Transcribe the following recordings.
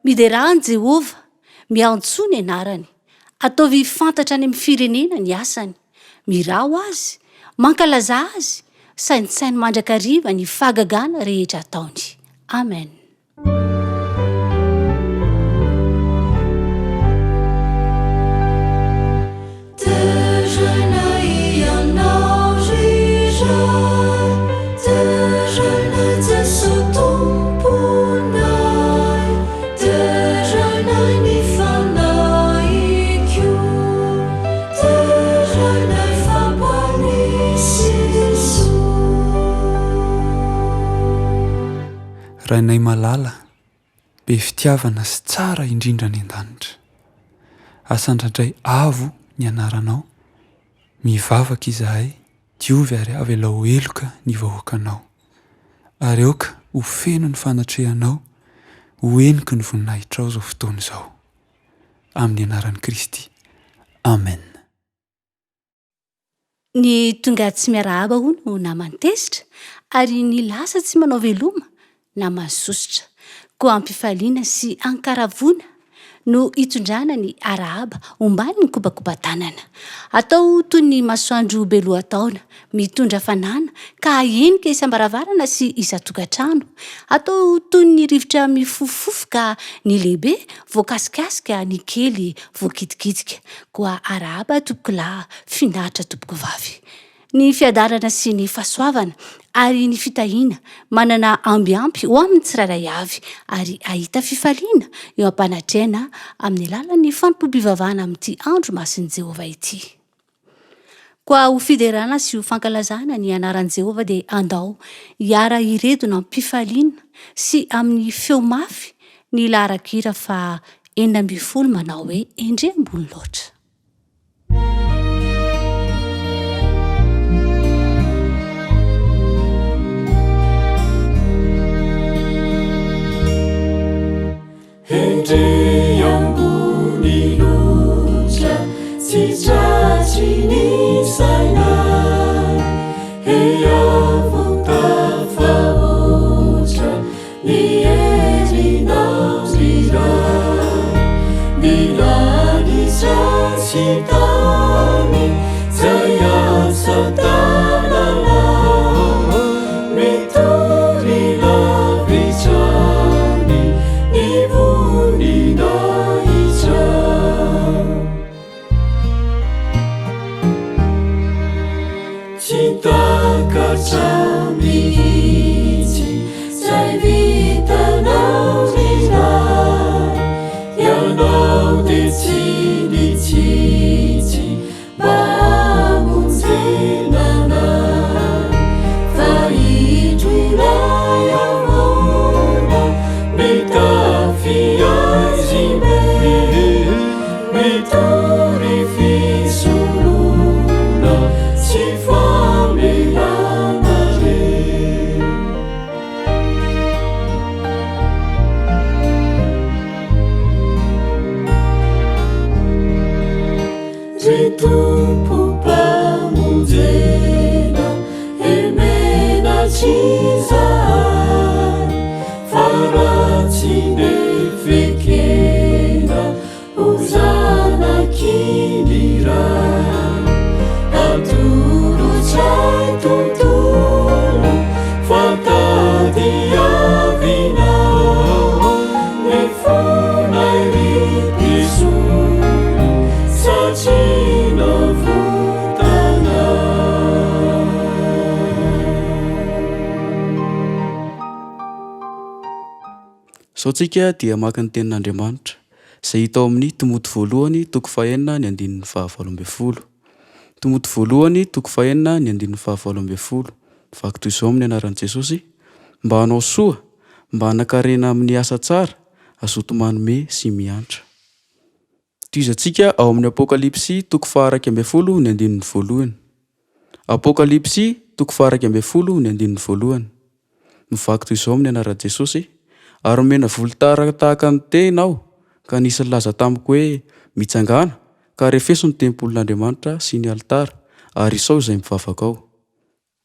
Miderahan Jehova, miantsoa ny anarany. Ataovy fantatra any amin'ny firenena ny asany. Mirao azy, mankalaza azy, sainsainy mandrakariva ny fahagagana rehetra ataony. Amen. Rainay malala, be fitiavana sy tsara indrindra ny an-danitra. Asandradray avo ny anaranao, mivavaka izahay, diovy ary avy ela eloka ny vahoakanao. Ary aoka ho feno ny fanatrehanao, ho eniky ny voninahitrao izao fotoana izao. Amin'ny anaran'i Kristy. Amen. Ny tonga tsy miarahaba hono na mantesitra, ary ny lasa tsy manao veloma na mazosotra, koa ampifaliana sy ankaravona no hitondrana ny arahaba ombany ny kobakoba-tanana. Atao toy ny masoandro belohataona, mitondra fanana ka ahenika isam-baravarana sy isa-tokantrano. Atao toy ny rivotra mifofofoka, ny lehibe voakasikasika, ny kely voakitikitika. Koa arahaba tompoko lahy, finaritra tompoko vavy. Ny fiadarana sy ny fahasoavana ary ny fitahiana manana ambiampy ho amin'ny tsirairay avy, ary ahita fifaliana eo ampanatrehana amin'ny alalan'ny fanompoam-pivavahana amin'ity andro masin'i Jehova ity. Koa ho fiderana sy ho fankalazana ny anaran'i Jehova dia andao hiara iredona amin'ny mpifaliana sy amin'ny feo mafy ny laharan-kira fa 40 manao hoe endre ambony loatra. Endre ambony loatra, tsy tratry ny sainay, tafahoatra ny herinao iray. Milany tratsy tany, zay asa tananao, mitory lavitrany ny voninao iray. Tsy takatra mihitsy zay vitanao iray, ianao dia tsy nitsitsy mba hamonjenanay, fa hidro ilay avona mitafy azy me, mitory fisoloana tsy famelana re. Ry tompo mpamonjena, emenatsy izahay, fa ratsy nefekena ho zanakiny ray. Atolotsay tontolo, fa tady avinao, ny fonay ry-pisolo, satria navotanao. Sao tsika dia maka ny tenin'Andriamanitra izay hita ao amin'ny Timoty voalohany toko 4 ny 12. Timoty voalohany toko 4 ny 12. Vaky toy izao amin'ny anaran'i Jesosy: mba hanao soa, mba hanakarena amin'ny asa tsara, azoto manome sy miantra. Toizantsika ao amin'ny Apokalipsy toko 12 ny 1. Apokalipsy toko 12 ny 1. Mivaky toy izao amin'ny anaran'i Jesosy: ary omena volotara tahaka ny tenao, ka nisy laza tamiko hoe mitsangana, ka refeso ny tempolin'Andriamanitra sy ny alitara, ary isao izay mivavaka ao.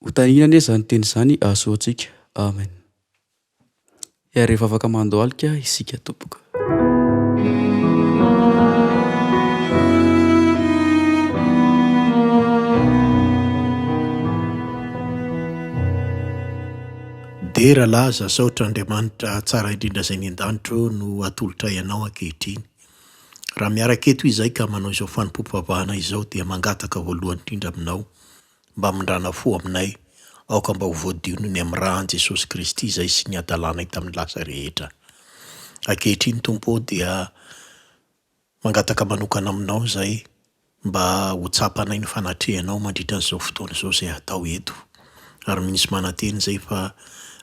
Ho taninana izany teny izany ahasoantsika. Amen. Ary vavaka mandohalika isika tompoko. de rahalahy zasaotra Andriamanitra tsara indrindra zay ny an-danitro no atolotra ianao ankehitriny. Raha miaraka eto izay ka manao izao fanompoam-pivavahana izao dia mangataka voalohany indrindra aminao mba mindrana fo aminay, aoka mba ho voadionony amin'ny rahan'i Jesosy Kristy izay sy ny adalàna hita amin'ny lasa rehetra. Ankehitriny Tompo dia mangataka manokana aminao zay mba ho tsapanay ny fanatrehanao mandritra an'izao fotoana izao zay atao eto. Ary misy mananteny zay fa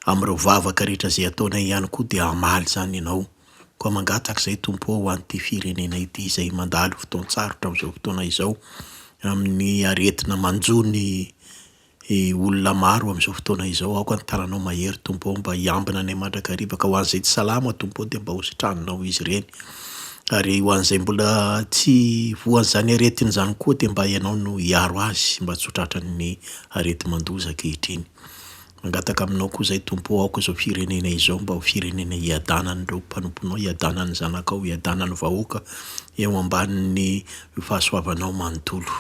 amin'ireo vavaka rehetra zay ataonay ihany koa dia hamaly zany ianao. Koa mangataka zay Tompo ho an'ity firenena ity izay mandalo fotoan-tsarotra amin'izao fotoana izao, amin'ny aretina manjony olona maro amin'izao fotoana izao. Aoka ny tananao mahery Tompo mba hiambina any mandrakariva, ka ho an'izay tsy salama Tompo dia mba hositranonao izy ireny. Ary ho an'izay mbola tsy voan'izany aretiny zany koa dia mba ianao no hiaro azy mba tsy ho tratran'ny arety mandoza ankehitriny. Mangataka aminao koa zay Tompo aoka izao firenena izao mba ho firenena hiadanan'ireo mpanomponao, hiadanan'ny zanakao, hiadanan'ny vahoaka eo ambanin'ny fahasoavanao manontolo.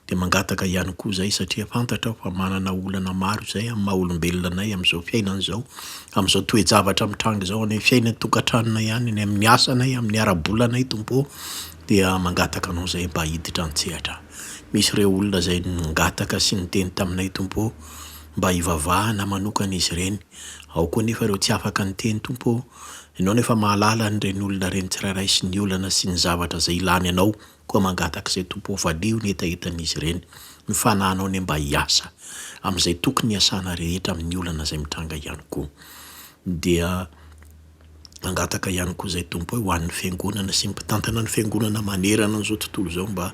Dia mangataka ihany koa zay satria fantatra fa manana olana maro zay amin'ny maha-olombelonanay amin'izao fiainana izao, amin'izao toe-javatra mitranga izao, any fiainan'ny tokantranonay ihany, any amin'ny asanay, amin'ny ara-bolanay Tompo, dia mangataka anao zay mba hiditra an-tsehatra. Misy ireo olona zay mangataka sy niteny taminay Tompo mba hivavahana manokana izy ireny. Ao koa nefa ireo tsy afaka niteny Tompo, ianao nefa mahalala n'ireny olona ireny tsirairay sy ny olana sy ny zavatra zay ilany anao. Koa mangataka zay Tompo valio ny etaetan'izy ireny, mifanahinao ny mba hiasa amin'izay tokony hiasana rehetra amin'ny olana zay mitranga ihany koa. Dia mangataka ihany koa zay Tompo ho an'ny fiangonana sy mpitantana ny fiangonana manerana an'izao tontolo izao mba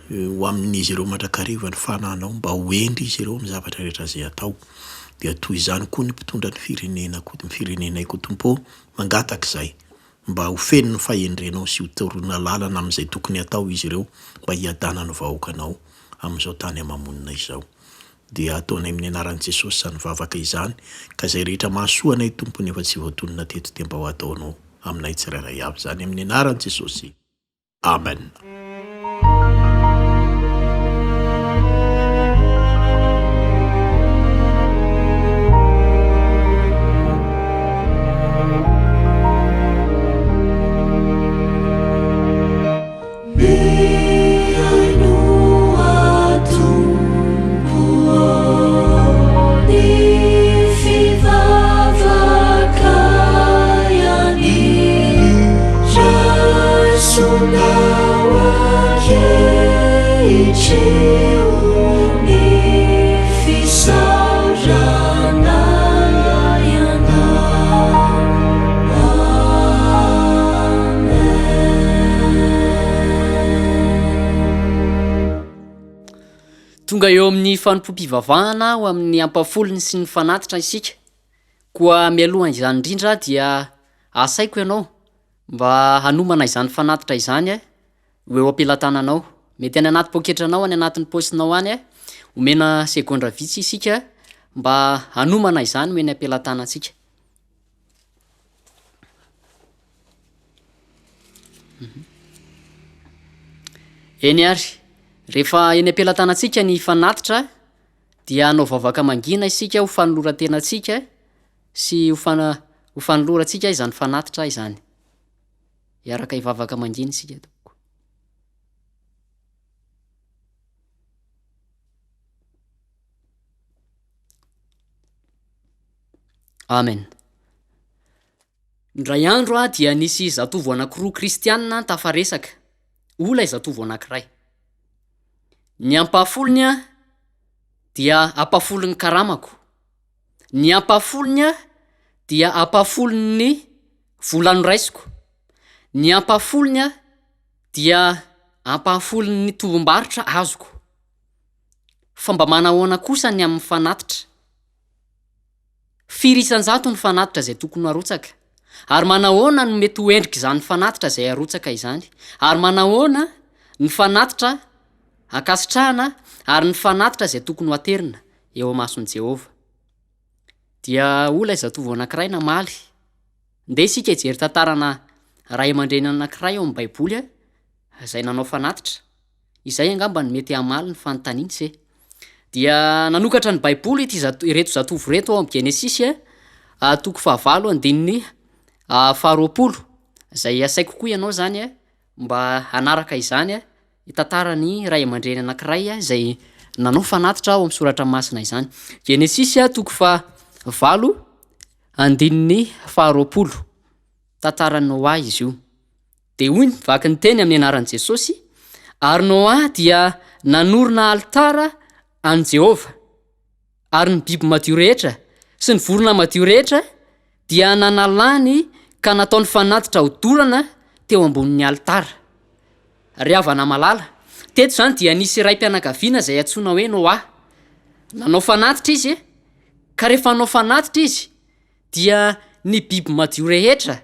ho amin'izy ireo mandrakariva ny fanahinao mba ho endry izy ireo amin'ny zavatra rehetra zay atao. Dia toy izany koa ny mpitondra ny firenena koa, ny firenenay koa Tompo mangataka izay mba ho feno ny fahendrenao sy ho torona lalana amin'izay tokony atao izy ireo mba hiadana ny vahoakanao amin'izao tany amamonina izao. Dia ataonay amin'ny anaran'i Jesosy zany vavaka izany, ka izay rehetra mahasoa anay Tompo nefa tsy voatonona teto dia mba ho ataonao aminay tsirairay avy zany amin'ny anaran'i Jesosy. Amen. Tonga eo amin'ny fanompoam-pivavahana ho amin'ny ampafolony sy ny fanatitra isika. Koa mialoha izany indrindra dia asaiko ianao mba hanomana izany fanatitra izany ho eo ampelantananao. Mety any anaty poketranao, any anatin'ny paosinao any omena segondra vitsy isika mba hanomana izany ho eny ampelantanantsika. Eny ary, rehefa eny ampelantanantsika ny fanatitra dia anao vavaka mangina isika ho fanoloran-tenantsika sy ho fanolorantsika izany fanatitra izany. Iaraka hivavaka mangina isika tompoko. Amen. Ndray andro dia nisy zatovo anankiroa kristianina tafaresaka. Ola zatovo anankiray. Ny ampafolony dia ampafolon'ny karamako. Ny ampafolony dia ampafolon'ny volanoraisiko. Ny ampafolony dia ampafolon'ny tombom-barotra azoko. Fa mba manahoana kosa ny amin'ny fanatitra. Firy isan-jato ny fanatitra zay tokony harotsaka. Ary manahoana no mety ho endrika izany fanatitra zay harotsaka izany. Ary manahoana ny fanatitra akasitrahana ary ny fanatitra zay tokony ho aterina eo amason'i Jehova. Dia ola zatovo anankiray namaly. Nde isika hijery tantarana ray aman-dreny anankiray eo amin'ny Baiboly izay nanao fanatitra. Izay angamba ny mety hamaly ny fanontaniana se. Dia nanokatra ny Baiboly ireto zatovo reto ao amin'ny Genesis toko fahavalo andininy faharoapolo zay asaiko kokoa ianao zany a mba anaraka izany a itantarany ray aman-dreny anankiray zay nanao fanatitra ao am'soratra masina izany. Genesisy toko fahavalo andininy faharoapolo tantarany Noa izy io. De hoy vaky ny teny amin'ny anaran'i Jesosy, ary Noa dia nanorona alitara an Jehova, ary ny biby madio rehetra sy ny vorona madio rehetra dia nanalany ka nataony fanatitra hodorana teo ambonin'ny alitara. Ry havana malala, teto zany dia nisy raim-pianakaviana zay antsoina hoe Noa. Nanao fanatitra izy ka rehefa nanao fanatitra izy dia ny biby madio rehetra,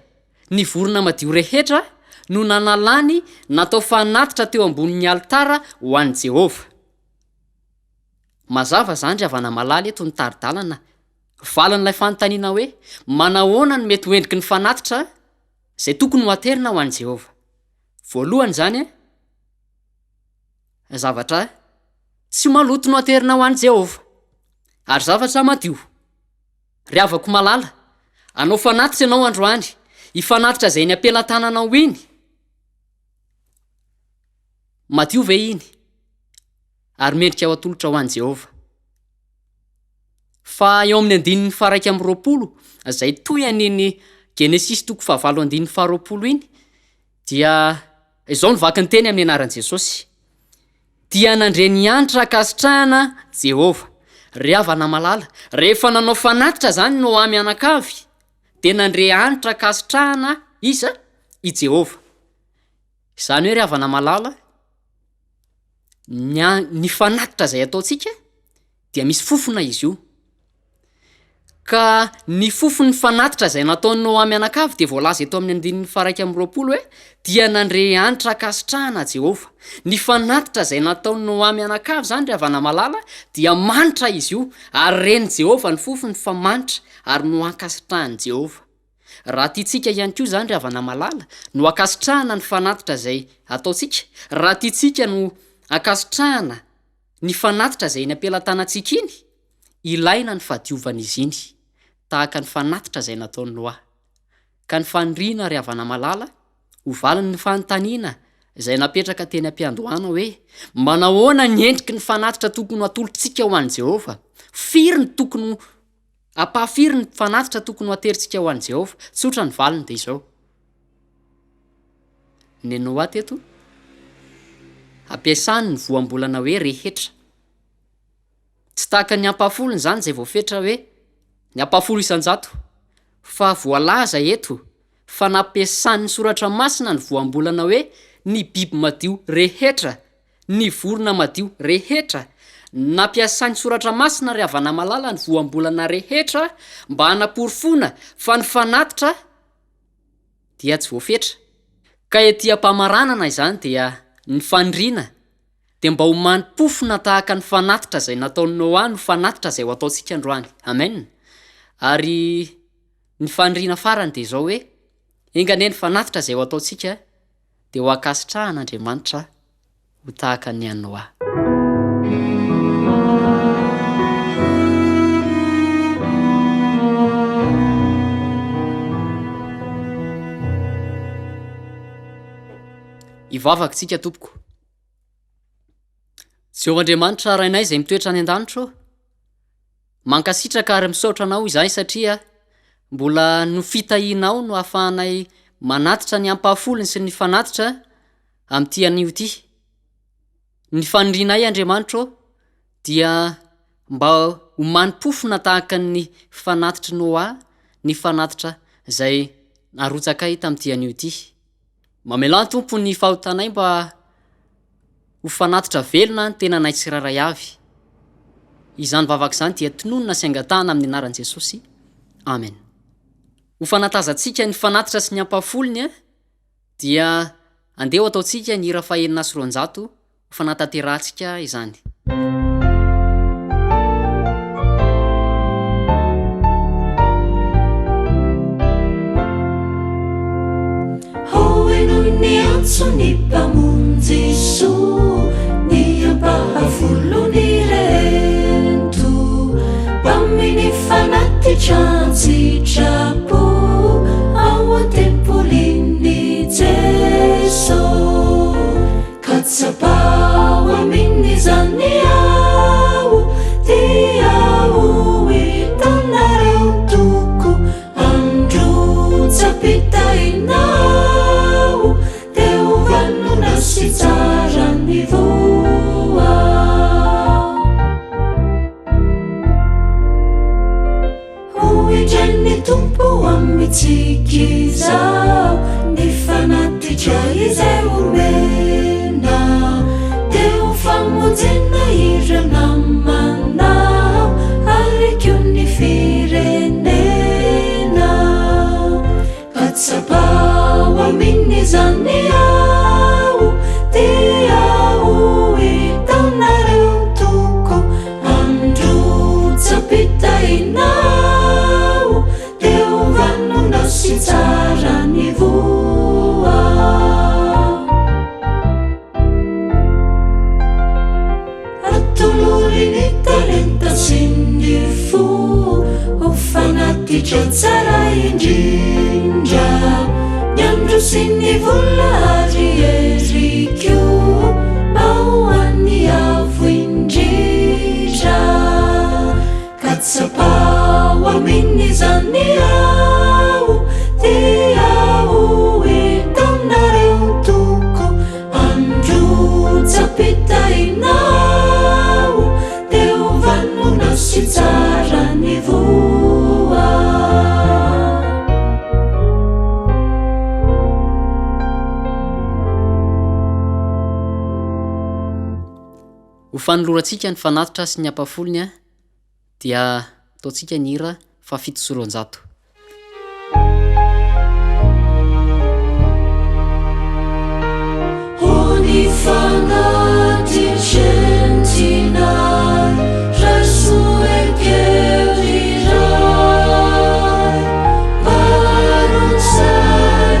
ny vorona madio rehetra no nanalany natao fanatitra teo ambonin'ny alitara ho an'i Jehova. Mazava zany ry havana malala eto ny taridalana valan'ilay fanontaniana hoe manahoana no mety hoendriky ny fanatitra zay tokony ho aterina ho an'i Jehova. Voalohany zany zavatra tsy maloto no aterina ho an'i Jehova ary zavatra madio. Ry havako malala, anao fanatitra ianao androany, ifanatitra zay ny ampelantananao iny. Madio ve iny? Ary mendrika ao atolotra ho an'i Jehova. Fa eo amin'ny andininy faraiky amby roapolo zay toy aniny Genesisy toko fahavalo andininy faharoapolo iny dia izao ny vaky ny teny amin'ny anaran'i Jesosy, dia nandre ny anitra akasitrahana Jehova. Ry havana malala, rehefa nanao fanatitra zany no mianakavy de nandre anitra akasitrahana isa i Jehova. Izany hoe ry havana malala, ny fanatitra zay ataontsika dia misy fofona izy io. Ka ny fofon'ny fanatitra zay nataony Noa mianakavy de voalaza eto amin'ny andininy faraiky amby roapolo hoe dia nandre anitra akasitrahana Jehova. Ny fanatitra zay nataony Noa mianakavy zany ry havana malala dia manitra izy io ary reny Jehova ny fofony fa manitra ary no akasitrahany Jehova. Raha tiantsika ihany koa zany ry havana malala no akasitrahana ny fanatitra zay ataontsika, raha tiantsika no akasitrahana ny fanatitra zay ny ampelantanantsika iny, ilaina ny fahadiovana izy iny tahaka ny fanatitra zay nataony Noa. Ka ny faniriana ry havana malala ho valiny ny fanontaniana zay napetraka teny am-piandohana hoe manahoana ny endriky ny fanatitra tokony ho atolotsika ho an'i Jehova, firy ny tokony ampafiry ny fanatitra tokony ho ateritsika ho an'i Jehova. Tsotra ny valiny de izao. Ny Noa teto ampiasany ny voambolana hoe rehetra, tsy tahaka ny ampafolony zany zay voafetra hoe ny ampafolo isan-jato, fa voalaza eto fa nampiasan'ny soratra masina ny voambolana hoe ny biby madio rehetra, ny vorona madio rehetra. Nampiasan'ny soratra masina ry havana malala ny voambolana rehetra mba hanaporofona fa ny fanatitra dia tsy voafetra. Ka ety am-pamaranana izany dia ny faniriana de mba ho manimpofona tahaka ny fanatitra zay nataony Noa no fanatitra zay ho ataontsika androany. Amen. Ary ny faniriana farany de zao hoe engane ny fanatitra zay ho ataontsika de ho akasitrahan'Andriamanitra ho tahaka ny an'i Noa. Ivavaka tsika tompoko. Jehovahandriamanitra rainay zay mitoetra any an-danitra, mankasitraka ary misaotra anao izahay satria mbola no fitahinao no ahafahanay manatitra ny ampahafolony sy ny fanatitra amin'ity anio ity. Ny fanirianay Andriamanitra dia mba ho manimpofona tahaka ny fanatitra Noa, ny fanatitra zay narotsakay tamin'ity anio ity. Mamelany tompo ny fahotanay mba ho fanatitra velona ny tena nay tsiraray avy. Izany vavaka izany dia tononona sy angatahana amin'ny anaran'i Jesosy. Amen. Ho fanatazantsika ny fanatitra sy ny ampahafolony dia andeha ataontsika ny hira fahaenina sy roanjato ho fanatanterantsika izany. Ny mpamonjy Jesoa, ny ampahafolony rento, mpaminy fanatitra antsika Jenny tumpo amitsiki zao Ni fanatitra izay omena Deo famojena irana manao Arikyo ny firenena Katsapao aminy zany ao Dia ao itanareo toko Andro tsapitainao Deo vanona sy tsara ny voa Atolori ny talenta sy ny fo Ho fanatitra tsara indrindra Ny andro sy ny vola ary erikyo Ao an'ny avo indrindra Katsapao aminy zany ao Dia ao itanareo toko Andro tsapitainao Deo vanona sy tsara ny voa Ho fanolorantsika ny fanatitra sy ny ampafolony a dia ataontsika ny hira fa 700. Honi fanaty gentinay Rasuekeu diray Barunsay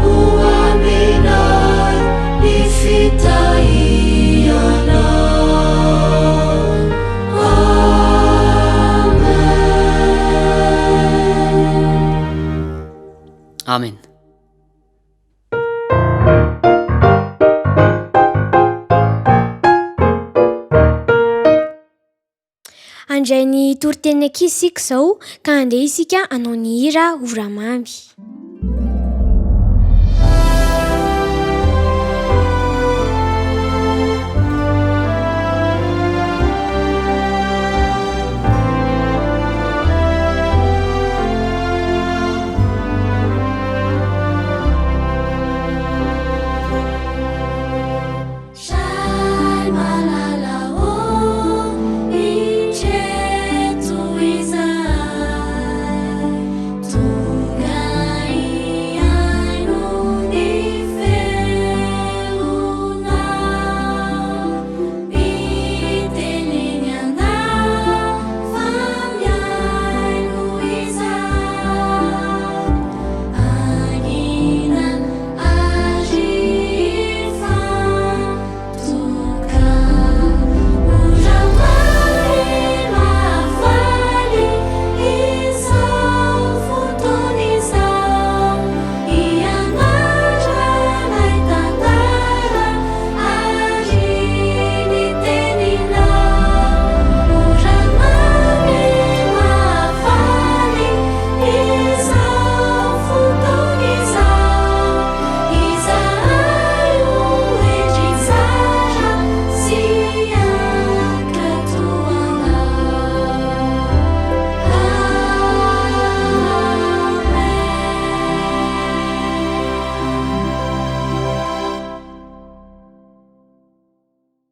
uaminay Ni fitaianay Amen. Andray ny toriteny ankizy sika zao ka andeha isika anao ny hira oramamy.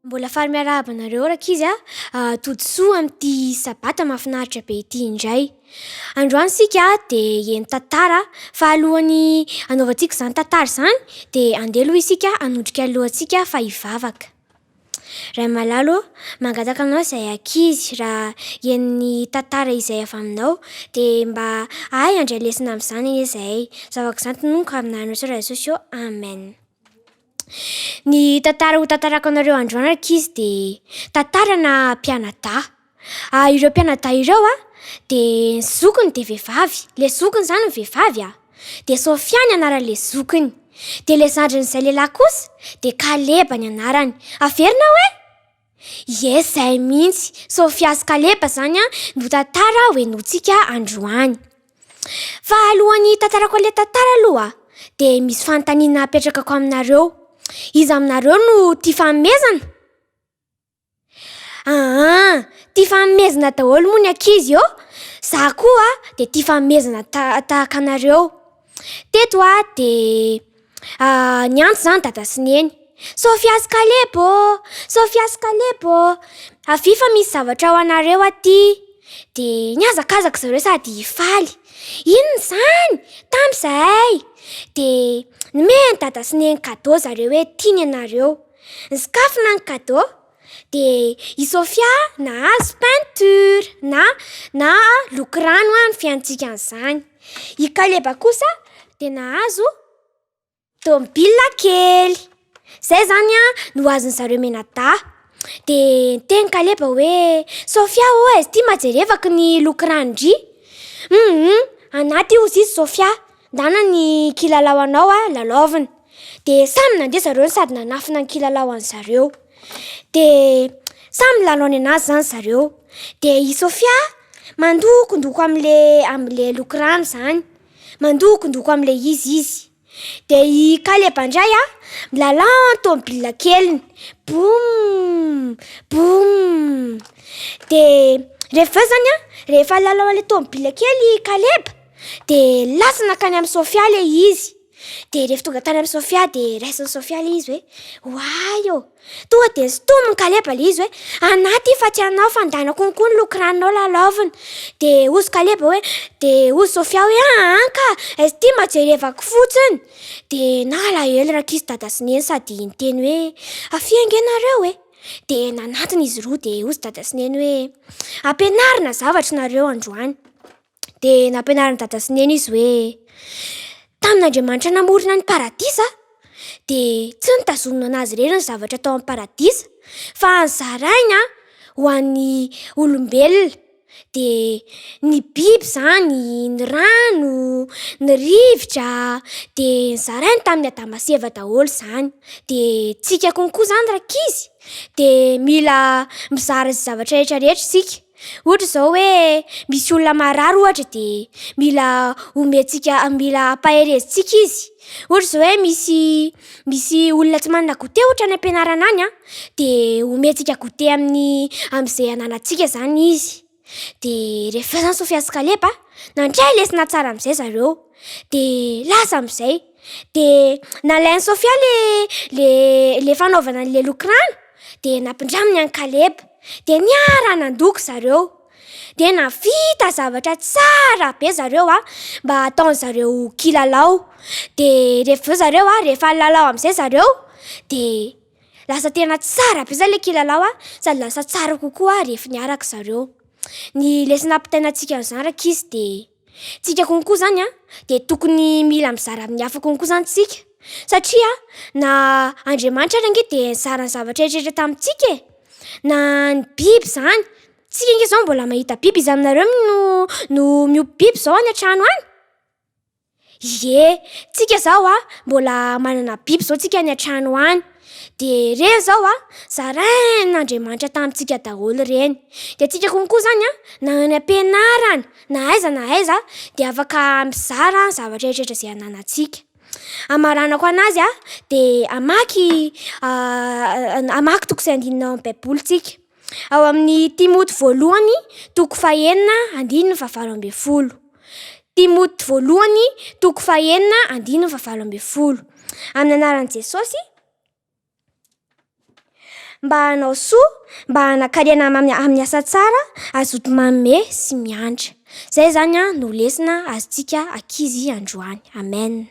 Mbola fary miarahaba anareo rakizy tojosoa amin'ity sabata mahafinaritra be ity indray. Androany sika dia heno tantara fa alohan'ny anaovantsika izany tantara izany dia andeha aloha isika hanondrika alohantsika fa hivavaka. Ray malalo mangataka aminao izay ankizy raha henony tantara izay avy aminao dia mba andray lesona amin'izany izay zavaka izany tononoko aminareo sy réseaux sociaux. Amen. Ny tantara ho tantarako anareo androany ankizy dia tantarana mpianadahy. Ireo mpianadahy ireo dia zokiny dia vehivavy. Le zokiny izany ny vehivavy dia Sofia ny anaran'le zokiny. Dia le zandrin'izay lehilahy kosa dia Kaleba ny anarany. Averina hoe? Yes, izay mihitsy. Sofia sy Kaleba izany no tantara hoenontsika androany. Fa alohan'ny tantarako an'ilay tantara aloha dia misy fanontaniana apetraka aminareo. Iza aminareo no tia fanomezana? Tia fanomezana daholo moa ny ankizy io Za koa de tia fanomezana tahaka anareo. Teto de ny antso zany dada sy neny. Sofia sy Kalebo, Sofia sy Kalebo, avy fa misy zavatra ho anareo aty. De niazakazaka zareo sady faly. Inona zany? Tam'izay de nomeny dada sy neny cadeau zareo hoe tiany anareo. Ny sikafona ny cadeau. De i Sofia nahazo peinture na loko rano ny fiantsika an'izany. I Kaleba kosa de nahazo tômôbila kely. Zay zany no azony zareo menada. De teny Kaleba hoe Sofia aiza ty majerevaka ny loko rano ndry? Anaty ozy izy Sofia, ndana ny kilalao anao lalaovina. De samy nandeha zareo sady nanafina ny kilalao an'zareo. De samy lalaony anazy zany zareo. De i Sofia mandokondoko amle loko rano zany. Mandokondoko amle izy. De i Kaleba indray milalao ny tômôbila keliny. Boum boum. De rehefa zany rehefa lalao le tômôbila kely i Kaleba de lasa nakany amin'ny Sofia le izy. De rehefa tonga tany amin'ny Sofia de raisin'ny Sofia le izy hoe oay tonga de sotominy Kaleba le izy hoe anaty fa tianao fandanako konkoa ny loko ranonao lalaovina. De ozy Kaleba hoe de ozy Sofia hoe anka aiza ty majerevako fotsiny. De nalahelo rak'izy dada sy neny sady niteny hoe afiangenareo De nanatiny izy roa de ozy dada sy neny hoe ampianarina zavatra nareo androany. De nampianarina dada sy neny izy hoe tamin'Andriamanitra namorona ny paradisa de tsy nitazomina anazy rery ny zavatra tao amin'ny paradisa fa nizaraina ho an'ny olombelona. De ny biby zany, ny rano, ny rivotra de nizaraina tamin'ny Adama sy Eva daholo zany. De tsika konkoa zany rakizy de mila mizara sy zavatra rehetrarehetra sika. Ohatra zao hoe misy olona marary ohatra de mila omentsika, mila ampaherezintsika izy. Ohatra zao hoe misy olona tsy manana goûté ohatra ny ampianarana any de omentsika goûté amin'izay ananantsika zany izy. De rehefa zany Sofia sy Kaleba nandray lesona tsara amin'izay zareo. De lasa amin'izay de nalainy Sofia le fanaovana le loko rano de nampindraminy any Kaleba. De niara nandoko zareo. De navita zavatra tsara be zareo mba ataony zareo kilalao. De rehefa zareo rehefa lalao amin'izay zareo de lasa tena tsara be zay le kilalao sady lasa tsara kokoa rehefa niaraka zareo. Ny lesona ampitainantsika an'izany rakizy de tsika konkoa zany de tokony mila mizara amin'ny hafa konkoa zany tsika. Satria na Andriamanitra ary ange de nizara ny zavatra rehetrarehetra tamintsika na ny biby zany. Tsika nge zao mbola mahita biby izy aminareo no miompy biby zao any an-trano any. Ie, tsika zao mbola manana biby zao tsika any an-trano any. De reny zao zarain'Andriamanitra tamintsika daholo reny. De tsika konkoa zany na any ampianarana na aiza de afaka mizara zavatra rehetrarehetra zay ananantsika. Amaranako anazy de amaky toko izay andinina ao amin'ny baiboly tsika. Ao amin'ny Timoty voalohany toko 4:9-20. Timoty voalohany toko 4:9-20. Amin'ny anaran'i Jesosy mba hanao soa, mba hanakariana amin'ny asa tsara, azoto manome sy miandra. Zay zany no lesona azontsika ankizy androany. Amen.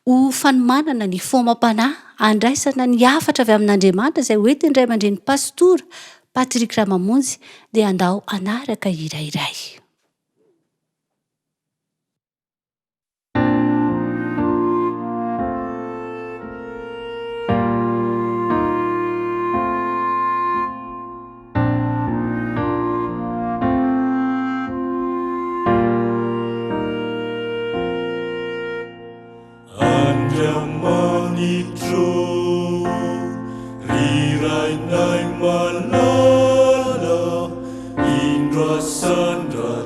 Ho fanomanana ny fomam-panahy andraisana ny hafatra avy amin'Andriamanitra izay hoenty indray mandray ny pastora Patrick Ramamonjy dia andao anaraka irairay. Manitro rirai nai malala indra sandra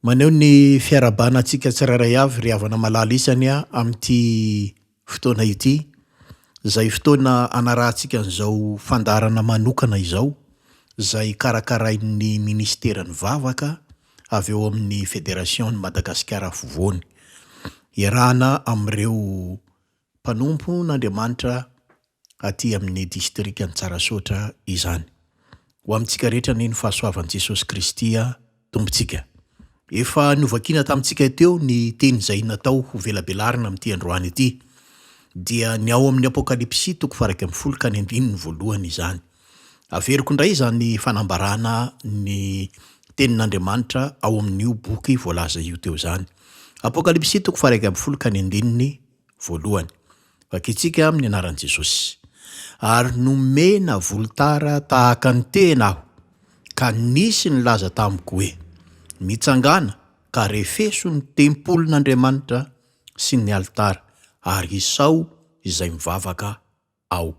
Maneo ny fiarabana antsika tsirairay avy ry havana malala isany a amin'ity fotoana ity, zay fotoana anarahantsika an'izao fandarana manokana izao, zay karakarain'ny ministeran'ny vavaka avy eo amin'ny Fédération ny Madagasikara afovoany. Iarahana am'ireo mpanompo n'Andriamanitra aty amin'ny distrika ny Tsarasoatra izany. Ho amintsika rehetra ny fahasoavan'i Jesosy Kristy tompontsika. Efa novakina tamintsika teo ny teny izay natao ho velabelarina amin'ity androany ity, dia ny ao amin'ny Apokalipsy 1:10 izany. Averiko indray izany fanambarana ny tenin'Andriamanitra ao amin'io boky voalaza io teo zany. Apokalipsy 1:10. Vakitsika amin'ny anaran'i Jesosy. Ary nomena volotara tahaka ny tena aho, ka nisy ny laza tamiko hoe mitsangana ka refeso ny tempolon'Andriamanitra sy ny altara ary isao izay mivavaka ao.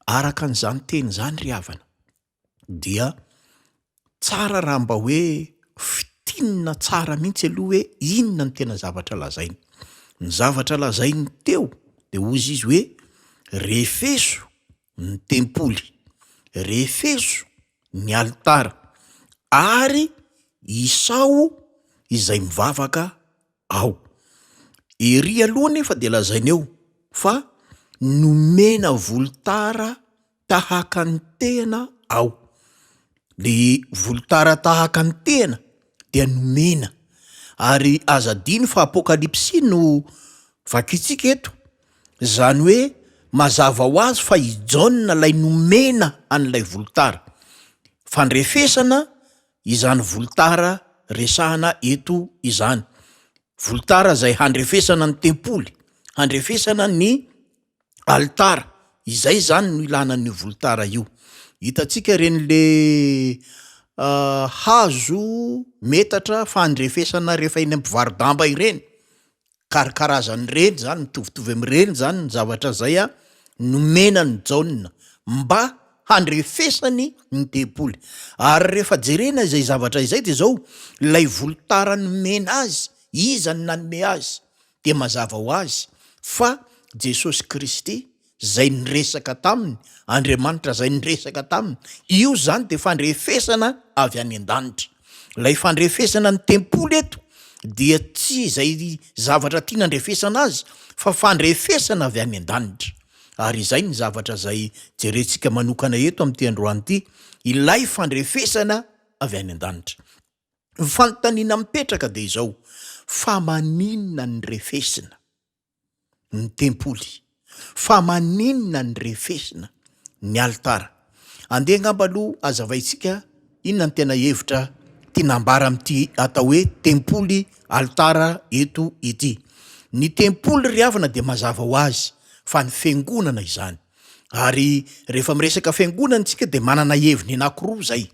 Araka n'izany teny zany ry havana, dia tsara raha mba hoe fitinina tsara mihitsy aloha hoe inona ny tena zavatra lazainy. Ny zavatra lazainy teo de ozy izy hoe refeso ny tempoly, refeso ny altara ary isao izay mivavaka ao. Ery aloha nefa de lazainy eo fa nomena volotara tahaka ny tena ao. Le volotara tahaka ny tena dia nomena, ary azadiny fa Apokalipsy no vakitsika eto, zany hoe mazava ho azy fa i Jaona lay nomena an'ilay volotara. Fandrefesana izany volotara resahana eto izany. Volotara zay handrefesana ny tempoly, handrefesana ny altara. Izay zany no ilana ny volotara io. Hitantsika reny le hazo metatra fandrefesana rehefa eny ampivarodamba ireny. Karakarazany reny zany, mitovitovy amin'ireny zany ny zavatra zay nomena ny Jaona mba handrefesany ny tempoly. Ary rehefa jerena izay zavatra izay de zao, lay volotara nomena azy, iza ny nanome azy, de mazava ho azy fa Jesosy Kristy zay niresaka taminy, Andriamanitra zay niresaka taminy. Io zany de fandrefesana avy any an-danitra. Lay fandrefesana ny tempoly eto dia tsy zay zavatra tiana andrefesana azy, fa fandrefesana avy any an-danitra. Ary izay ny zavatra zay jerentsika manokana eto amin'ity androany ity, ilay fandrefesana avy any an-danitra. Ny fanontaniana mipetraka de izao, fa maninona ny refesina ny tempoly, fa maninona ny refesina ny altara. Andeha ngamba aloha azavaitsika inona ny tena hevitra tinambara amin'ity atao hoe tempoly altara eto ity. Ny tempoly ry havana de mazava ho azy fa ny fiangonana izany. Ary rehefa miresaka fiangonana tsika de manana heviny anankiroa zay.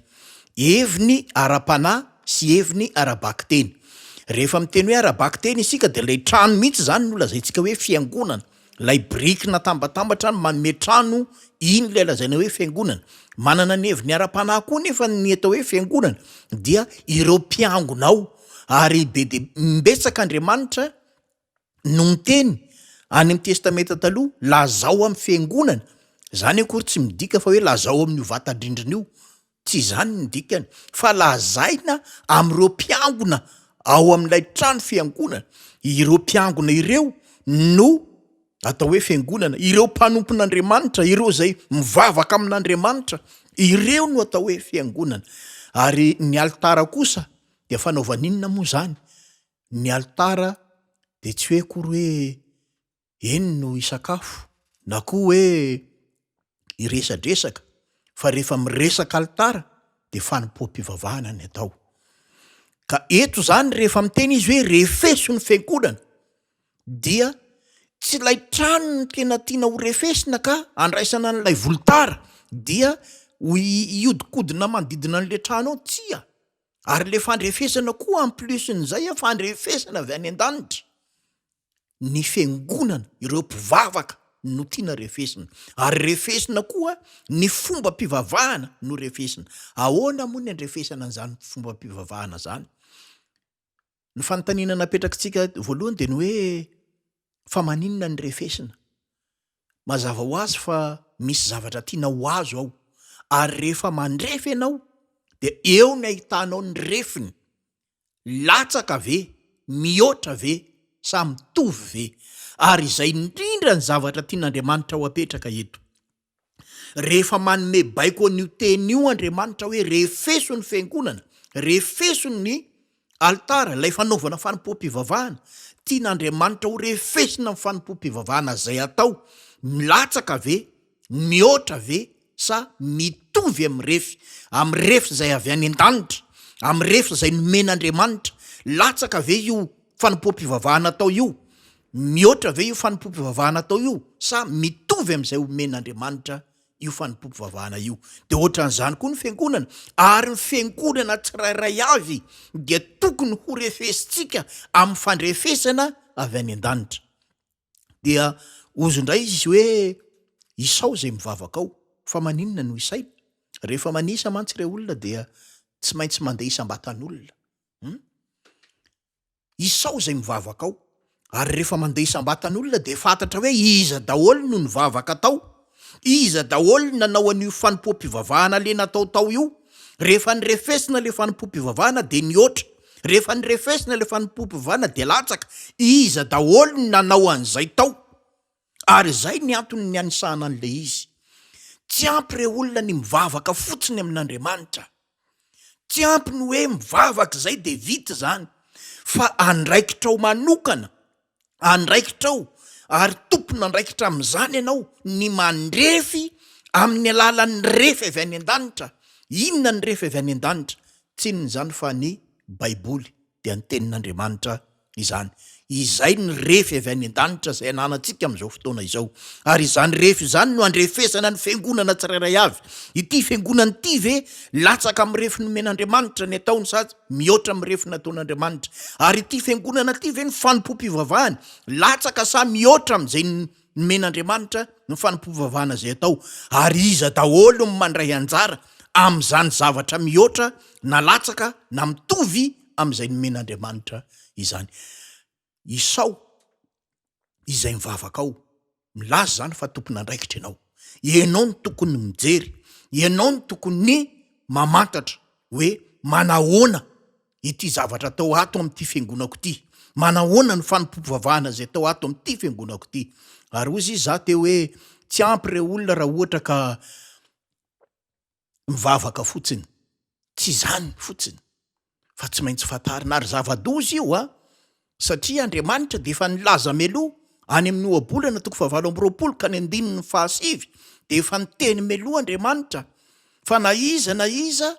Heviny ara-panahy sy heviny ara-bakiteny. Rehefa miteny hoe ara-bakiteny isika de lay trano mihitsy zany no lazaintsika hoe fiangonana. Lay briky natambatambatra no manome trano, iny lay lazaina hoe fiangonana. Manana ny heviny ara-panahy koa nefa ny atao hoe fiangonana dia ireo mpiangona ao. Ary be de mbetsaka Andriamanitra no miteny any amin'ny testamenta taloha, lazao amin'ny fiangonana. Zany akory tsy midika fa hoe lazao amin'io vatandrindrina io. Tsy zany ny dikany, fa lazaina am'ireo mpiangona ao amin'ilay trano fiangonana. Ireo mpiangona ireo no atao hoe fiangonana. Ireo mpanompon'Andriamanitra, ireo zay mivavaka amin'Andriamanitra, ireo no atao hoe fiangonana. Ary ny altara kosa dia fanaovaninona moa zany? Ny altara de tsy hoe akory hoe eny no isakafo, na koa hoe iresadresaka, fa rehefa miresaka altara de fanompoam-pivavahana ny atao. Ka eto zany rehefa miteny izy hoe refeso ny fiangonana, dia tsy lay trano ny tena tiana ho refesina ka andraisana an'ilay volotara dia ho iodikodina manodidina an'le trano ao, tsia. Ary le fandrefesana koa en plus n'izay fandrefesana avy any an-danitra. Ny fiangonana, ireo mpivavaka no tiana refesina. Ary refesina koa ny fomba mpivavahana no refesina. Ahoana moa ny andrefesana an'izany fomba mpivavahana zany? ny fanontaniana napetrakintsika voalohany de ny hoe fa maninona ny refesina. Mazava ho azy fa misy zavatra tiana ho azo ao, ary rehefa mandrefy ianao de eo ny ahitanao ny refiny, latsaka ve, mihoatra ve, sa mitovy ve. Ary izay indrindra ny zavatra tian'Andriamanitra ho apetraka eto. Rehefa manome baiko an'io teny io Andriamanitra hoe refeso ny fiangonana, refeso ny altara, ilay fanaovana fanompoam-pivavahana, tian'Andriamanitra ho refesina ny fanompoam-pivavahana zay atao, milatsaka ve, mihoatra ve, sa mitovy amin'ny refy zay avy any an-danitra, amin'ny refy zay nomen'Andriamanitra. Latsaka ve io fanompoam-pivavahana atao io, mihoatra ve io fanompoam-pivavahana atao io, sa mitovy amin'izay omen'Andriamanitra io fanompoam-pivavahana io. De ohatran'izany koa ny fiangonana, ary ny fiangonana tsirairay avy dia tokony ho refesintsika amin'ny fandrefesana avy any an-danitra. Dia ozondray izy hoe isao zay mivavaka ao, fa maninona no isaina? Rehefa manisa mantsy ireo olona dia tsy maintsy mandeha isam-batan'olona. Isao zay mivavaka ao, ary rehefa mandeha isam-batan'olona de fantatra hoe iza daholo no nivavaka tao, iza daholo nanao an'io fanompoam-pivavahana le natao tao io. Rehefa nyrefesina le fanompoam-pivavahana de nioatra, rehefa nyrefesina le fanompoam-pivavahana de latsaka, iza daholo no nanao an'izay tao. Ary zay ny antony ny anisahana an'le izy. Tsy ampy re olona ny mivavaka fotsiny amin'Andriamanitra, tsy ampy ny hoe mivavaka zay de vita zany, fa andraikitrao manokana, andraikitrao, ary tompona andraikitra amin'izany ianao, ny mandrefy amin'ny alalan'ny refy avy any an-danitra. Inona ny refy avy any an-danitra? Tsy inona zany fa ny Baiboly, dia ny tenin'Andriamanitra izany. Izay ny refy avy any an-danitra zay ananantsika amin'izao fotoana izao. Ary izany refy izany no andrefesana ny fiangonana tsirairay avy. Ity fiangonana ity ve latsaka amin'ny refy nomen'Andriamanitra ny ataony, sa mihoatra amin'ny refy nataon'Andriamanitra? Ary ity fiangonana ity ve ny fanompoam-pivavahana latsaka sa mihoatra amin'izay nomen'Andriamanitra ny fanompoam-pivavahana zay atao? Ary iza daholo ny mandray anjara amin'izany zavatra mihoatra na latsaka na mitovy amin'izay nomen'Andriamanitra izany. Isao izay mivavaka ao, milaza zany fa tompona andraikitra ianao. Ianao ny tokony mijery, ianao ny tokony mamantatra hoe manahoana ity zavatra atao ato amin'ity fiangonako ity, manahoana ny fanompoam-pivavahana zay atao ato amin'ity fiangonako ity. Ary ozy izy za te hoe tsy ampy re olona raha ohatra ka mivavaka fotsiny, tsy zany fotsiny, fa tsy maintsy fantarina. Ary zava-doza io satria Andriamanitra de efa nilaza meloha any amin'ny ohabolana 20 ka ny 9 de efa niteny meloha Andriamanitra fa na iza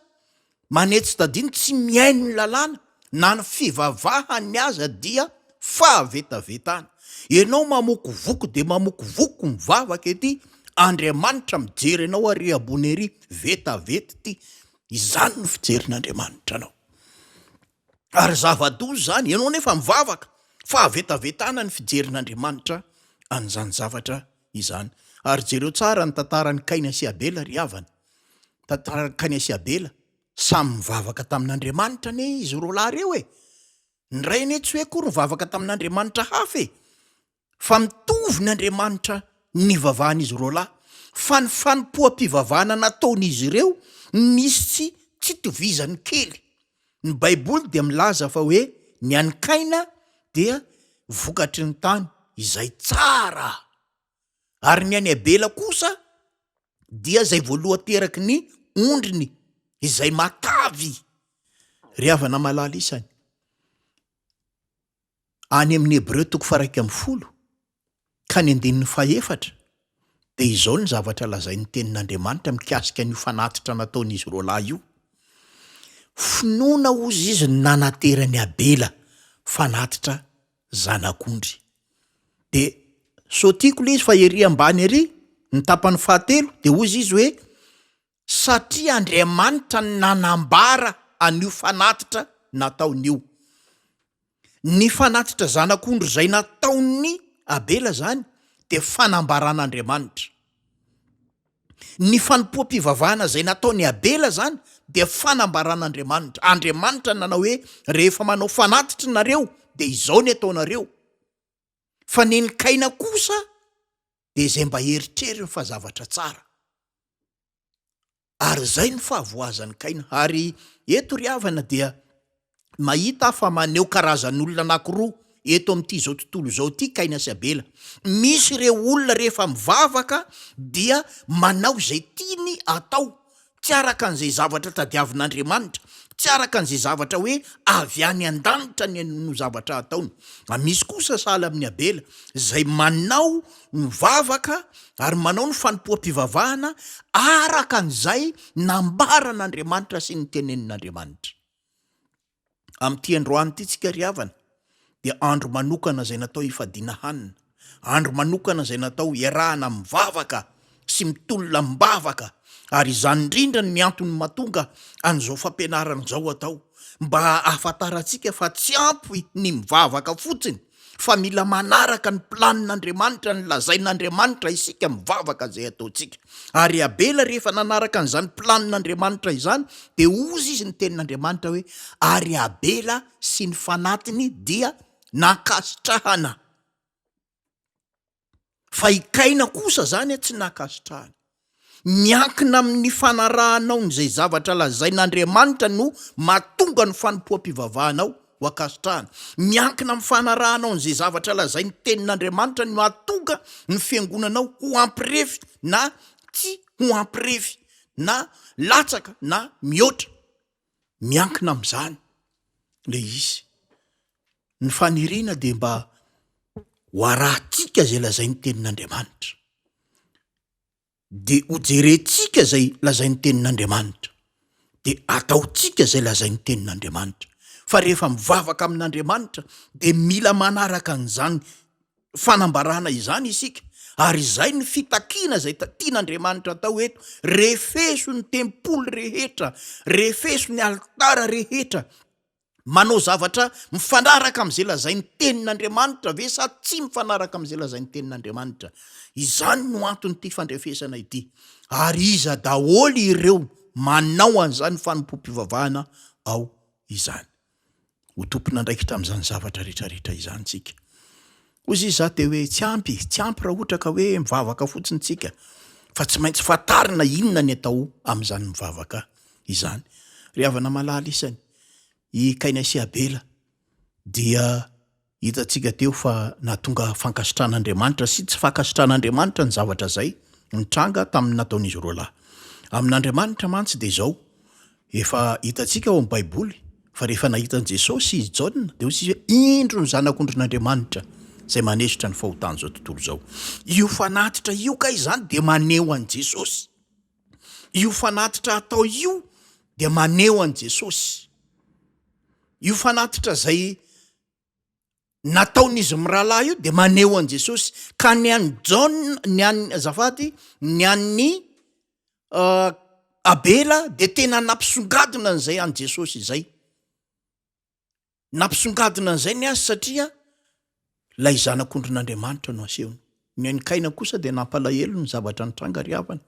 manetsy tadiny tsy miaino ny lalàna na ny fivavahany aza dia fahavetavetana. Ianao mamokovoko de mamokovoko mivavaka ety, Andriamanitra mijery anao ary abony ery vetavety ity. Izany no fijerin'Andriamanitra anao. Ary zava-doza zany, ianao nefa mivavaka, fahavetavetana ny fijerin'Andriamanitra an'izany zavatra izany. Ary jereo tsara ny tantaran'ny Kaina sy Abela ry havana. Tantaran'ny Kaina sy Abela samy mivavaka tamin'Andriamanitra ne izy roa lahy reo e. Ny ray ane tsy hoe kory mivavaka tamin'Andriamanitra hafa e, fa mitovy ny Andriamanitra nivavahan'izy roa lahy, fa ny fanompoam-pivavahana nataon'izy ireo misy tsy tovizany kely. Ny Baiboly dia milaza fa hoe ny an'i Kaina dia vokatry ny tany izay tsara, ary ny an'i Abela kosa dia zay voaloha teraky ny ondriny izay matavy. Ry havana malala isany, any amin'ny Hebreo 1:10 ka ny 14 de izao ny zavatra lazain'ny tenin'Andriamanitra mikasika ny fanatitra nataon'izy roa lahy io. Finoana ozy izy nanaterany Abela fanatitra zanak'ondry. De sotiko le izy fa ery ambany ery ny tapany fahatelo de ozy izy hoe satria Andriamanitra nanambara an'io fanatitra nataon'io. Ny fanatitra zanak'ondry zay nataon'ny Abela zany de fanambaran'Andriamanitra. Ny fanompoam-pivavahana zay nataony Abela zany dia fanambaran'Andriamanitra. Andriamanitra nanao hoe rehefa manao fanatitra nareo de izao ny ataonareo. Fa ny Kaina kosa de zay mba eritreriny fa zavatra tsara. Ary zay ny fahavoazan'ny Kaina. Ary eto ry havana dia mahita fa maneho karazan'olona anankiroa eto amin'ity zao tontolo zao ty Kaina sy Abela. Misy ireo olona rehefa mivavaka dia manao zay tiany atao, tsy araka an'izay zavatra tadiavin'Andriamanitra, tsy araka an'izay zavatra hoe avy any an-danitra no zavatra ataony. Misy kosa sahala amin'ny Abela zay manao mivavaka ary manao ny fanompoam-pivavahana araka an'izay nambaran'Andriamanitra sy ny tenenin'Andriamanitra. Amin'ity androany ity tsika ry havana dia andro manokana zay natao ifadiana hanina, andro manokana zay natao iarahana mivavaka sy mitolona mibavaka. Ary izany indrindra ny antony mahatonga an'izao fampianarana zao atao, mba ahafantarantsika fa tsy ampy ny mivavaka fotsiny, fa mila manaraka ny planin'Andriamanitra, ny lazain'Andriamanitra isika mivavaka zay ataontsika. Ary Abela rehefa nanaraka an'izany planin'Andriamanitra izany de ozy izy ny tenin'Andriamanitra hoe ary Abela sy ny fanatiny dia nakasitrahana. Fa i Kaina kosa zany tsy nakasitrahana. Miankina amin'ny fanarahanao n'izay zavatra lazain'Andriamanitra no mahatonga ny fanompoam-pivavahanao ho akasitrahana. Miankina amin'ny fanarahanao n'izay zavatra lazain'ny tenin'Andriamanitra no mahatonga ny fiangonanao ho ampirefy na tsy ho ampirefy, na latsaka na mihoatra. Miankina amin'izany le izy. Ny faniriana de mba ho arahantsika zay lazain'ny tenin'Andriamanitra, de hojerentsika zay lazain'ny tenin'Andriamanitra, de ataontsika zay lazain'ny tenin'Andriamanitra. Fa rehefa mivavaka amin'Andriamanitra de mila manaraka an'izany fanambarana izany isika. Ary izay ny fitakiana zay tian'Andriamanitra atao eto. Refeso ny tempolo rehetra, refeso ny altara rehetra, manao zavatra mifanaraka amin'izay lazain'ny tenin'Andriamanitra ve sa tsy mifanaraka amin'izay lazain'ny tenin'Andriamanitra. Izany no antony fandrefesana ity. Ary iza daholy ireo manao an'izany fanompoam-pivavahana ao izany. Ho tompona ndraikitra amin'izany zavatra rehetrarehetra izany tsika. Ozy izy te hoe tsy ampy raha ohatra ka hoe mivavaka fotsiny tsika, fa tsy maintsy fatarina inona ny atao amin'izany mivavaka izany. Ry havana malala isany, i Kaina sy Abela dia hitantsika teo fa nahatonga fankasitran'Andriamanitra sy tsy fankasitran'Andriamanitra ny zavatra zay nitranga tamin'ny nataon'izy roa lahy. Amin'Andriamanitra mantsy de zao efa hitantsika ao amin'ny Baiboly fa rehefa nahitan'i Jesosy izy Jaona de hoy izy hoe indro ny zanak'ondrin'Andriamanitra zay manesitra ny fahotany zao tontolo zao. Io fanatitra io ka izany de maneho an' Jesosy. Io fanatitra atao io de maneho an' Jesosy. Io fanatitra zay nataon'izy mirahalahy io de maneho an' Jesosy. Ka ny an'ny Jaona, ny an'ny azafady, ny an'ny Abela de tena nampisongadina an'izay an' Jesosy izay. Nampisongadina an'izay ny azy satria lay zanak'ondrin'Andriamanitra no asehony. Ny an'ny Kaina kosa de nampalahelo ny zavatra nitranga ry havana.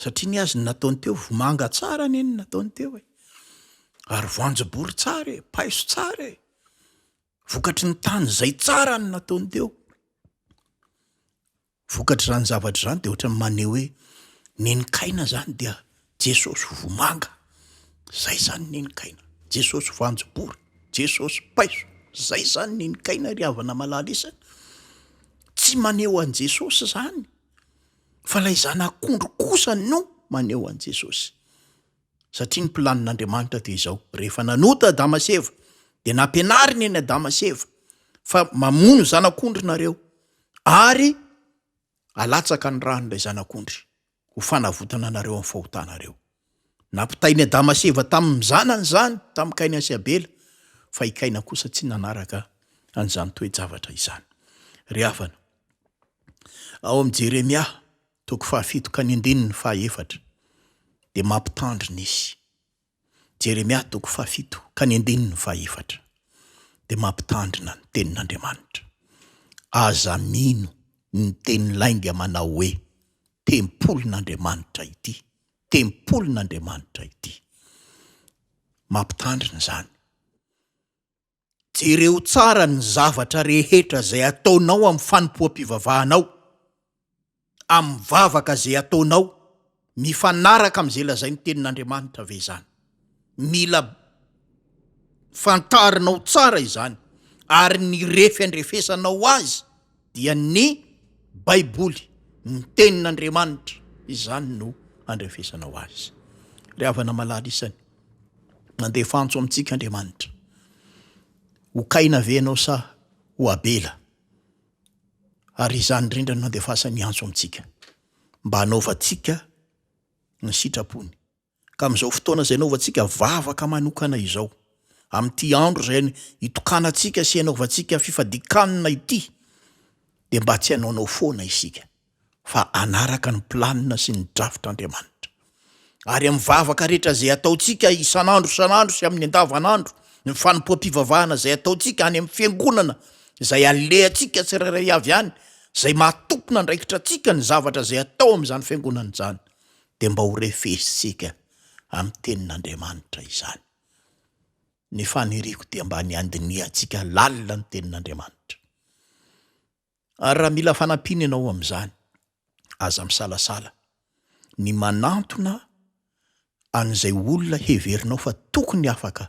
Satria ny azy nataony teo vomanga tsara ny nataony teo e. Ary voanjobory tsara e, paiso tsara e. Vokatry ny tany zay tsara ny nataony teo. Vokatry zany zavatra zany de ohatra maneho hoe ny Kaina zany dia Jesosy vomanga. Zay zany ny Kaina. Jesosy voanjobory, Jesosy paiso. Zay zany ny Kaina ry havana malala isany. Tsy maneho an' Jesosy zany, fa lay zanak'ondro kosa no maneho an' Jesosy. Satria ny planin'Andriamanitra de izao, rehefa nanota Adama sy Eva de nampianariny eny Adama sy Eva fa mamono zanak'ondry nareo ary alatsaka ny ranon'ilay zanak'ondry ho fanavotana anareo amin'ny fahotanareo. Nampitainy Adama sy Eva tamin'ny zanany zany, tamin'ny Kaina sy Abela, fa i Kaina kosa tsy nanaraka an'izany toe-javatra izany. Ry havana, ao amin'ny Jeremia 7:1-4 de mampitandrina izy. Jeremia 7:1-4 de mampitandrina ny tenin'Andriamanitra. Aza mino ny teny lainga manao hoe tempolon'Andriamanitra ity, tempolon'Andriamanitra ity. Mampitandrina zany. Jereo tsara ny zavatra rehetra zay ataonao amin'ny fanompoam-pivavahanao, amin'ny vavaka zay ataonao, mifanaraka amin'izay lazainy tenin'Andriamanitra ve zany. Mila fantarinao tsara izany, ary ny refy andrefesanao azy dia ny Baiboly, ny tenin'Andriamanitra, izany no andrefesanao azy. Ry havana malala isany, mandeha fantso amintsika Andriamanitra. Ho kaina ve ianao sa ho abela? Ary izany indrindra no mandefasa ny antso amintsika, mba hanaovantsika ny sitrapony. Ka amin'izao fotoana izay hanaovantsika vavaka manokana izao, amin'ity andro izay hitokanantsika sy hanaovantsika fifadikanina ity, dia mba tsy hanaonao foana isika, fa anaraka ny planina sy ny drafitr'Andriamanitra. Ary amin'ny vavaka rehetra zay ataontsika isan'andro sy amin'ny andavanandro, ny fanompoam-pivavahana zay ataontsika any amin'ny fiangonana, zay alehantsika tsirairay avy any, zay mahatompona ndraikitra tsika ny zavatra zay atao amin'izany fiangonana izany, dia mba ho refesitsika amin'ny tenin'Andriamanitra izany. Ny faniriako dia mba ny andinihantsika lalina ny tenin'Andriamanitra. Ary raha mila fanampina ianao amin'izany, aza misalasala ny manantona an'izay olona heverinao fa tokony afaka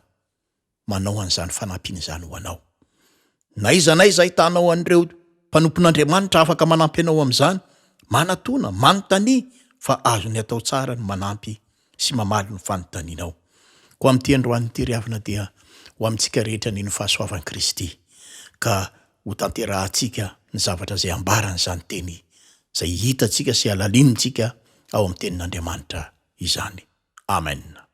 manao an'izany fanampina izany ho anao. Na iza ahitanao an'ireo mpanompon'Andriamanitra afaka manampy anao amin'izany, manatona, manontany, fa azony atao tsara ny manampy sy mamaly ny fanontanianao. Ko amin'ity androany ity ry havana dia ho amintsika rehetra ny fahasoavan'i Kristy, ka ho tanterahantsika ny zavatra zay ambaran'izany teny, zay hitantsika sy halalinitsika ao amin'ny tenin'Andriamanitra izany. Amen.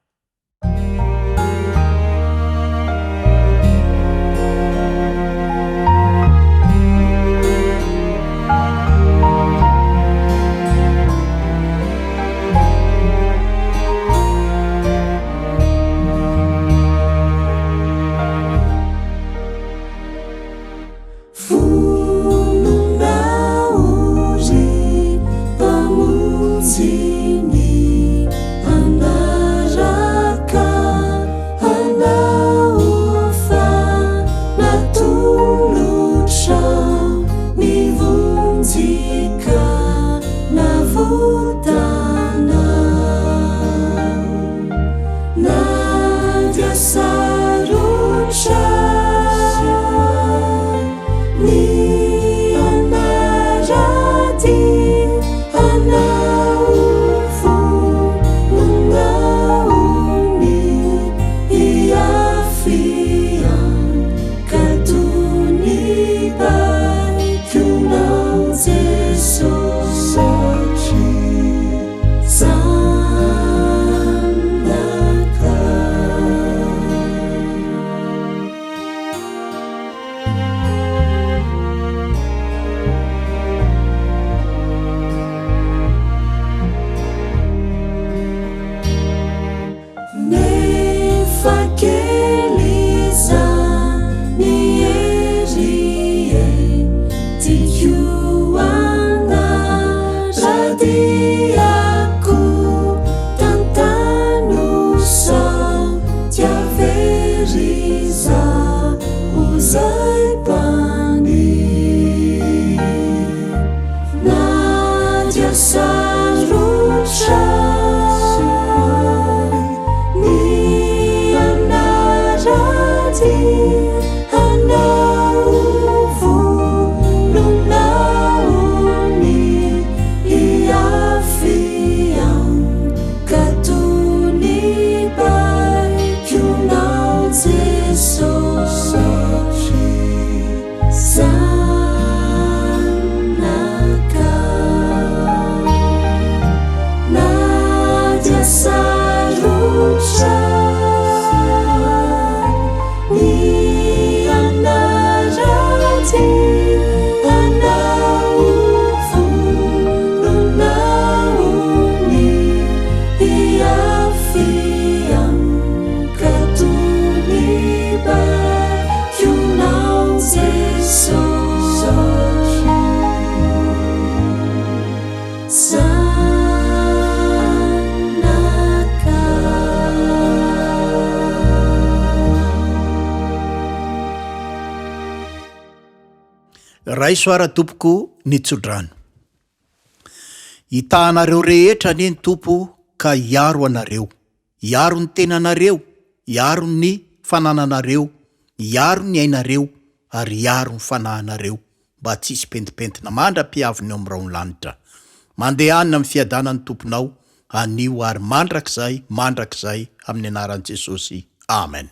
raisoara tompoko nitsodrano hitahanareo rehetra anie ny tompo ka hiaro anareo, hiaro ny tenanareo, hiaro ny fanananareo, hiaro ny ainareo ary hiaro ny fanahinareo mba tsisy pentipentina mandra-piaviny eo amin'nyrao ny lanitra. Mandehanina amin'ny fiadanany tomponao anio ary mandrakizay amin'ny anaran'i Jesosy. Amen.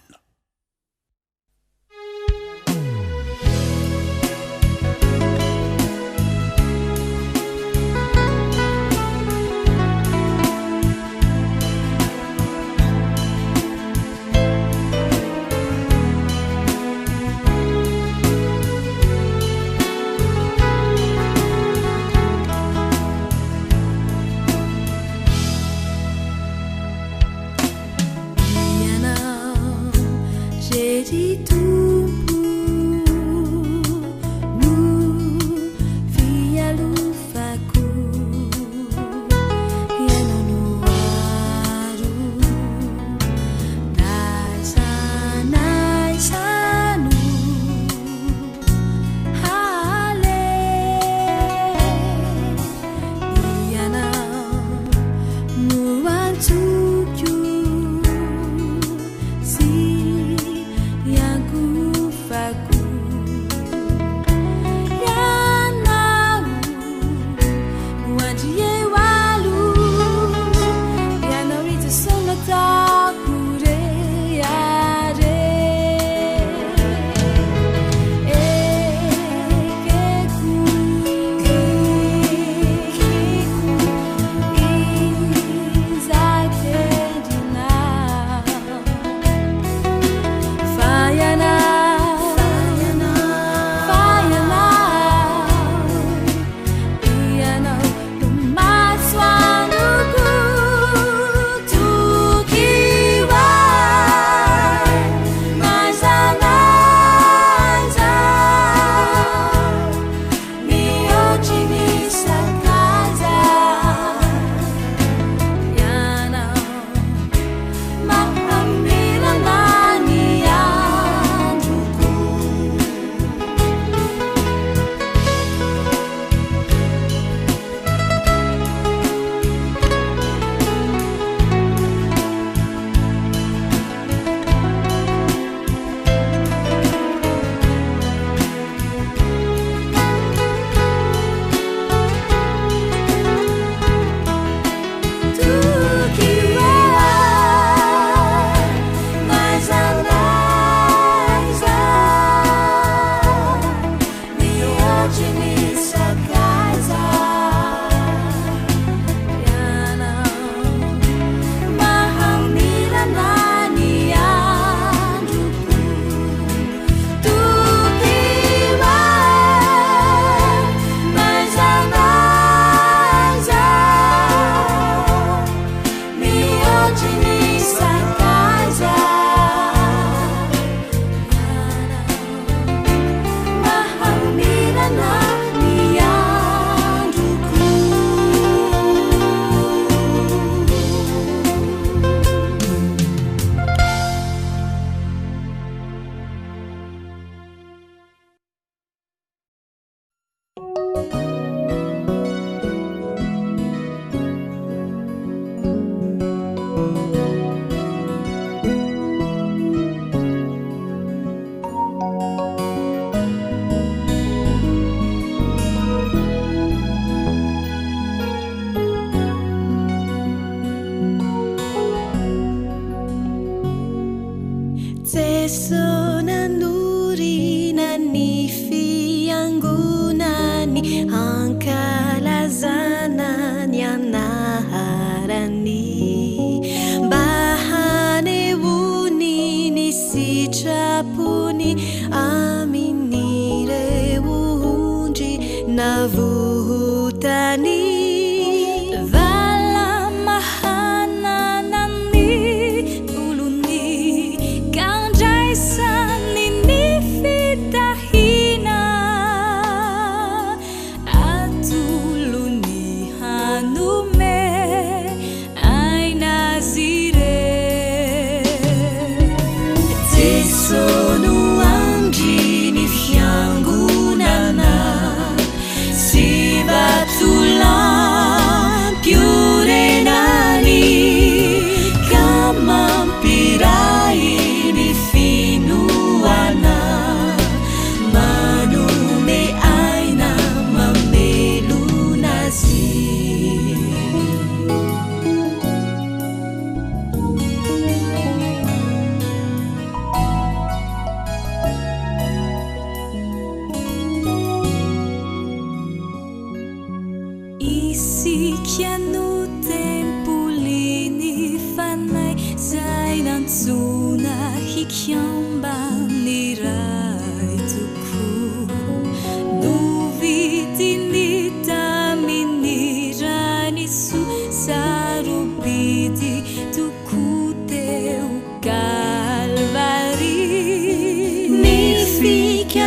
Sono angini fiangonana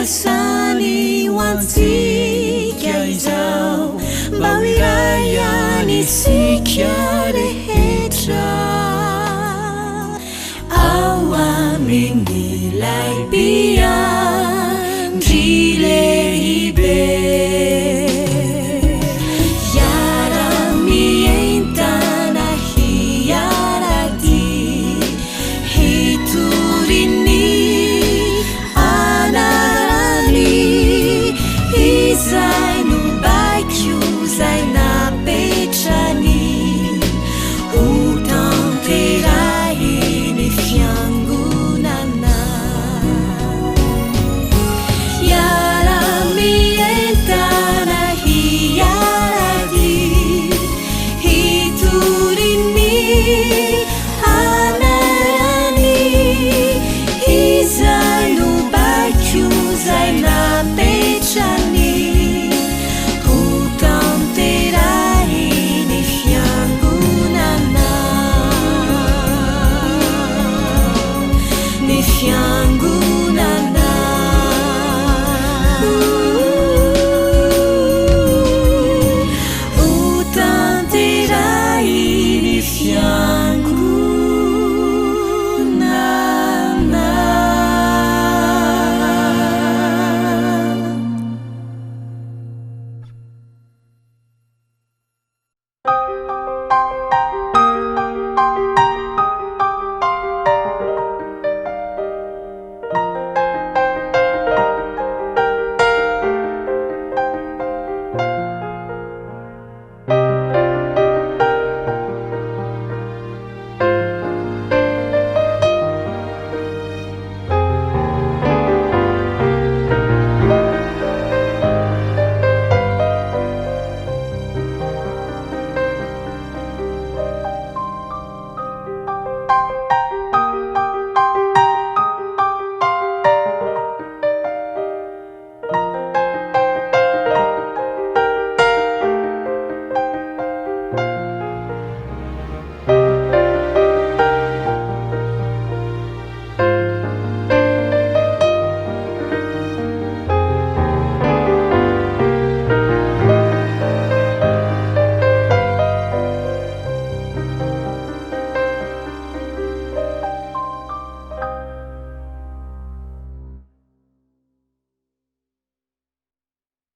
fiasany hoantsika izao mba hoirayany sika rehetra ao amin'ilay mpiandry lehibe iara-mientana hiarady hitorini anarany izay no baiko zay napetrany ho tanterahiny fiangonana iara-mientana hiarady hitorini anarany izay no baiko zay napetrany ho tanterahiny fiangonana ny fiangonana